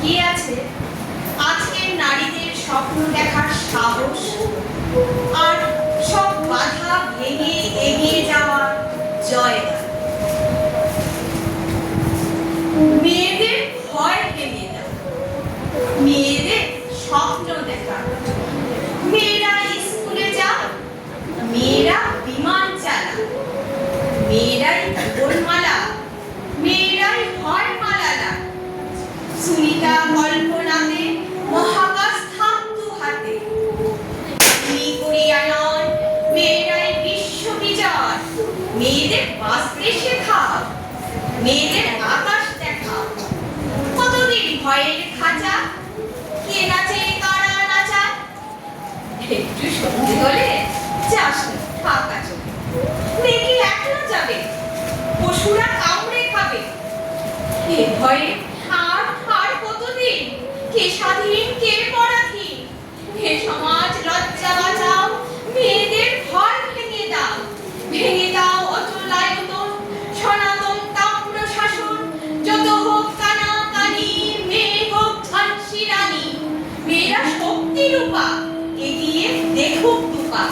লুকিয়ে আছে আজকের নারীদের স্বপ্ন দেখার সাহস আর সব বাধা ভেঙে এগিয়ে যাওয়ার জয়গান। মেয়েদের ভয় ভেঙে দাও, মেয়েদের স্বপ্ন দেখা। মেয়েরা স্কুলে যাও, মেয়েরা বিমান চালা, মেয়েরাই গোলমালা, মেয়েরাই হয় মালালা। সুনিতা কল্পনাতে মহাকাশ থাকতো হাতে, কোরিয়া নয়, মেয়েরাই বিশ্ব বিজয়। মেয়েদের বাঁচতে শেখাও, মেয়েদের আকাশ দেখাও। কতদিন ভয়ের খাঁচা, কে নাচে কারা নাচা। একটু সন্ধে হলে যাস না ফাঁকা চোখে, মেয়েকে একলা যাবে, পশুরা কামড়ে খাবে। এ ভয়ে আর আর কতদিন, কে স্বাধীন কে পরাধীন। হে সমাজ লজ্জা বাঁচাও, মেয়েদের ভয় ভেঙে দাও। ভেঙে দাও অচলায়তন সনাতন তাম্র শাসন। যত হোক কানাকানি, মেয়ে হোক ঝাঁসি রানী। মেয়েরা শক্তি রূপা, এগিয়ে দেখুক রূপা।